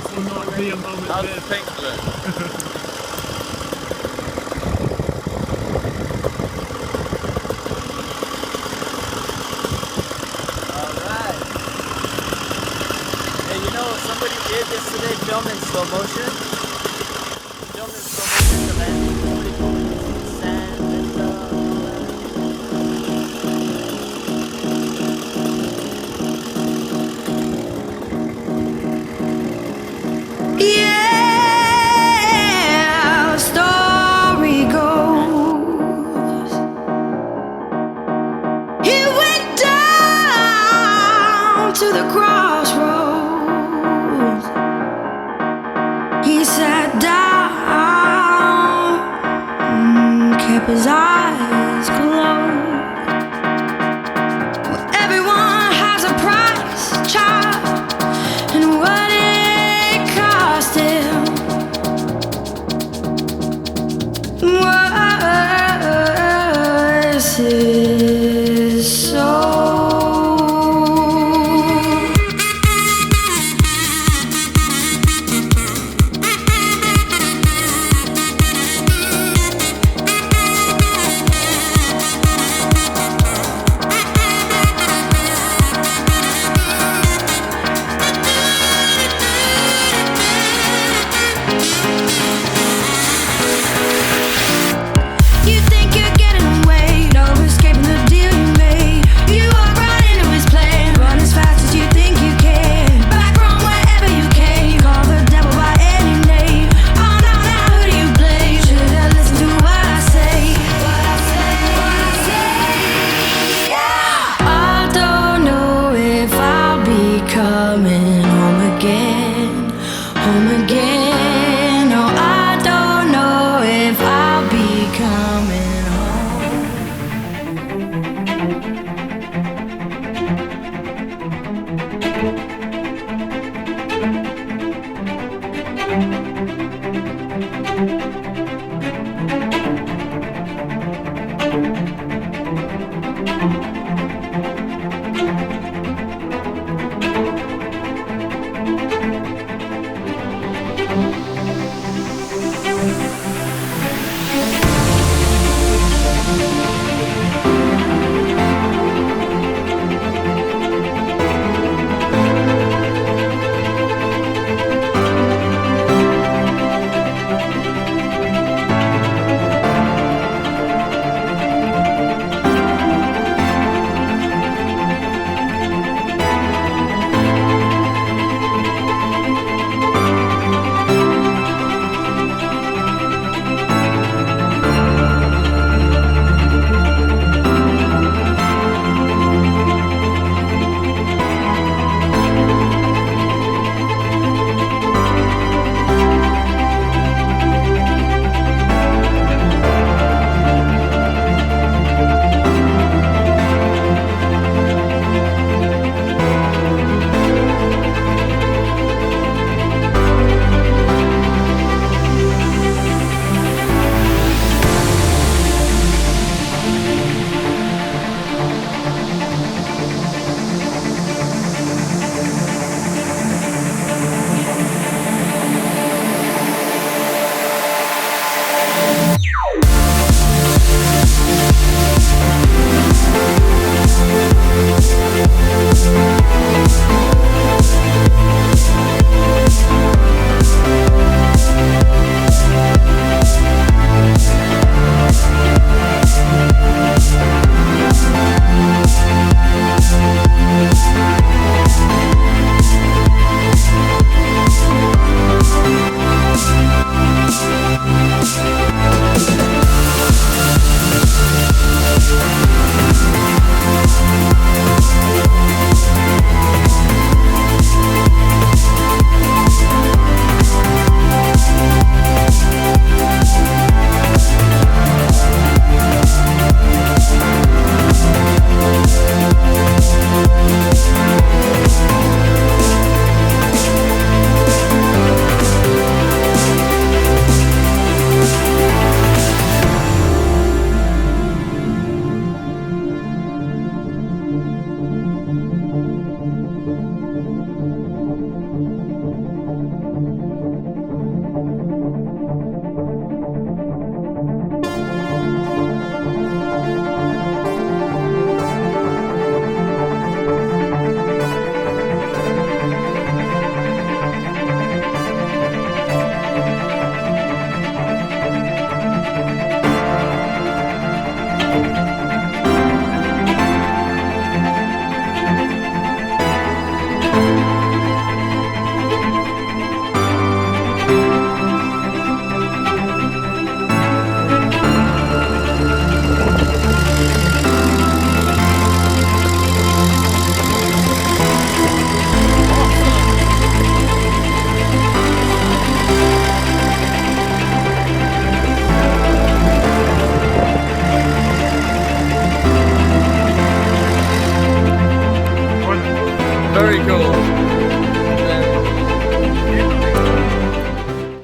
this will not be a moment How's this. the pink look? Alright. Hey, you know, somebody did yesterday film in slow motion. Filmed in slow motion the landing. Somebody filmed sand and Yeah, story goes he went down to the crossroads. He sat down and kept his eyes closed. Well, everyone has a price, child, and what it cost him was his soul. You think you're getting away, no escaping the deal you made. You walk right into his plan, run as fast as you think you can. Back from wherever you came, you call the devil by any name. Oh no, now who do you blame? Should have listened to what I say. What I say, what I say. Yeah. I don't know if I'll be coming home again, home again.